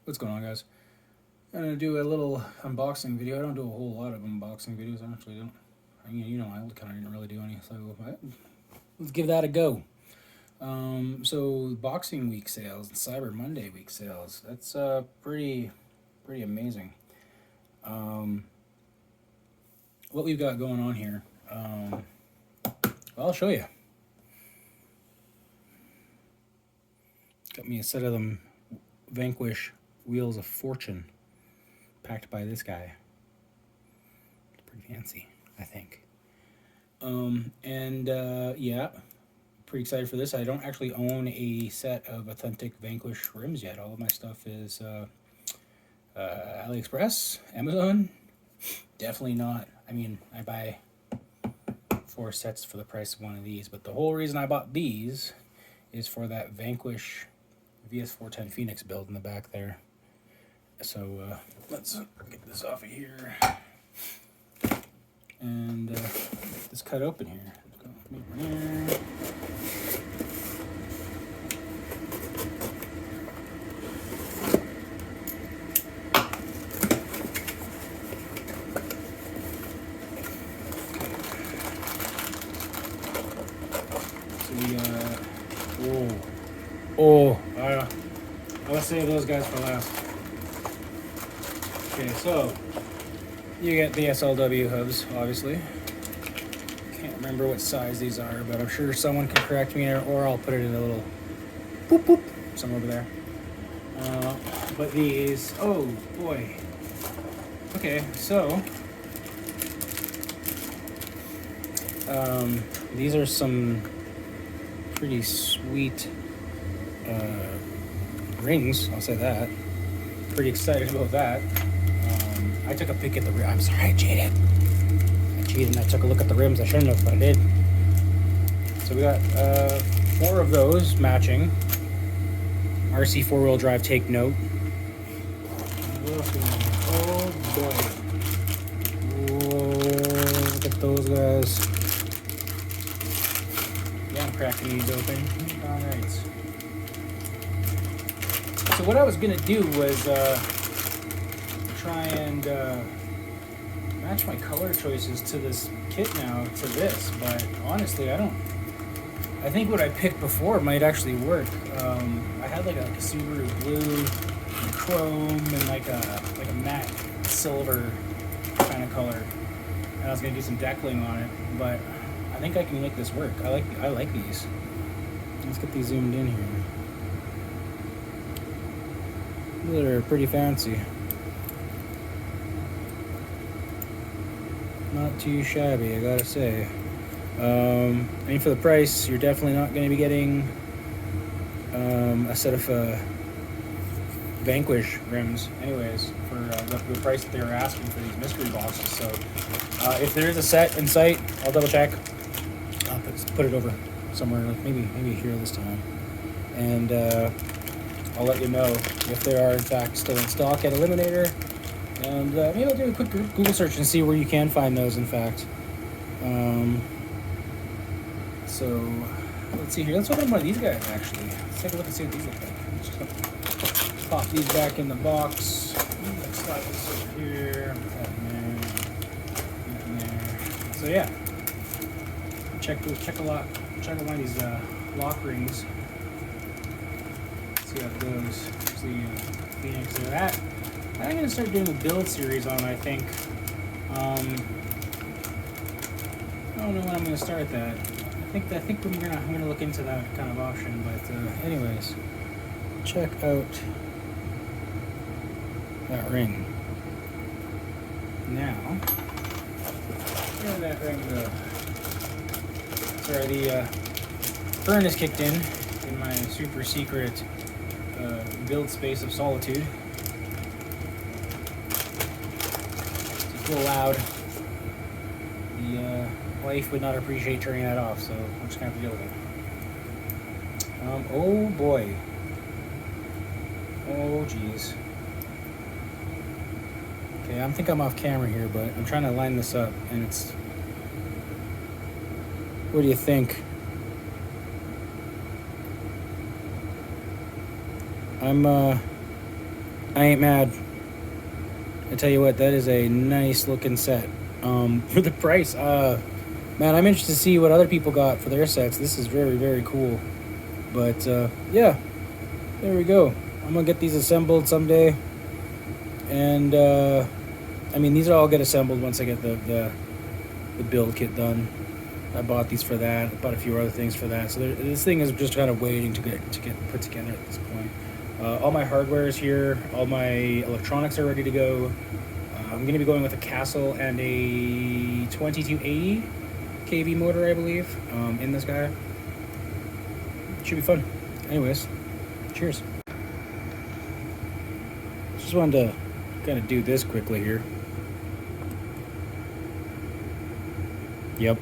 What's going on, guys? I'm gonna do a little unboxing video. I don't do a whole lot of unboxing videos. I actually don't. I mean, I kind of didn't really do any. So let's give that a go. So Boxing Week sales and Cyber Monday week sales. That's pretty amazing. What we've got going on here. I'll show you. Got me a set of them Vanquish Wheels of Fortune, packed by this guy. It's pretty fancy, I think. Yeah, pretty excited for this. I don't actually own a set of authentic Vanquish rims yet. All of my stuff is AliExpress, Amazon. Definitely not. I mean, I buy 4 sets for the price of one of these, but the whole reason I bought these is for that Vanquish VS410 Phoenix build in the back there. So let's get this off of here and get this cut open here. Let's go here. So we let's save those guys for last. Okay, so you get the SLW hubs, obviously. Can't remember what size these are, but I'm sure someone can correct me, or I'll put it in a little boop boop somewhere over there. But these, oh boy. Okay, so these are some pretty sweet rings, I'll say that. Pretty excited about that. I took a peek at the rim. I'm sorry, I cheated. And I took a look at the rims. I shouldn't have, but I did. So we got 4 of those matching. RC 4-wheel drive, take note. Oh boy. Whoa, look at those guys. Yeah, I'm cracking these open. Alright. So what I was gonna do was try and match my color choices to this kit now to this, but honestly I think what I picked before might actually work. I had like a Subaru blue and chrome and like a matte silver kind of color, and I was gonna do some deckling on it, but I think I can make this work. I like these. Let's get these zoomed in here. They're pretty fancy. Not too shabby, I gotta say. I mean, for the price, you're definitely not going to be getting a set of Vanquish rims, anyways, for the price that they were asking for these mystery boxes. So, if there is a set in sight, I'll double check. I'll put it over somewhere, like maybe here this time, and I'll let you know if they are in fact still in stock at Eliminator, and maybe I'll do a quick Google search and see where you can find those in fact. So let's see here. Let's open one of these guys actually. Let's take a look and see what these look like. Just pop these back in the box. Let's slide this over here. Put that in there. So yeah, check a lot of these lock rings. See how it goes. See Phoenix there. That I'm gonna start doing the build series on. I think. I don't know when I'm gonna start that. I think I'm gonna look into that kind of option. But anyways, check out that ring. Now, where did that ring go? Sorry, the furnace kicked in my super secret build space of solitude. It's a little loud. The wife would not appreciate turning that off, so I'm just gonna have to deal with it. Oh boy. Oh geez. Okay, I think I'm off camera here, but I'm trying to line this up, and it's. What do you think? I'm I ain't mad. I tell you what, that is a nice looking set. For the price, man, I'm interested to see what other people got for their sets. This is very, very cool. But yeah, there we go. I'm gonna get these assembled someday. And I mean, these will all get assembled once I get the build kit done. I bought these for that. I bought a few other things for that. So this thing is just kind of waiting to get put together at this point. All my hardware is here. All my electronics are ready to go. I'm going to be going with a Castle and a 2280 kV motor, I believe, in this guy. Should be fun. Anyways, cheers. Just wanted to kind of do this quickly here. Yep.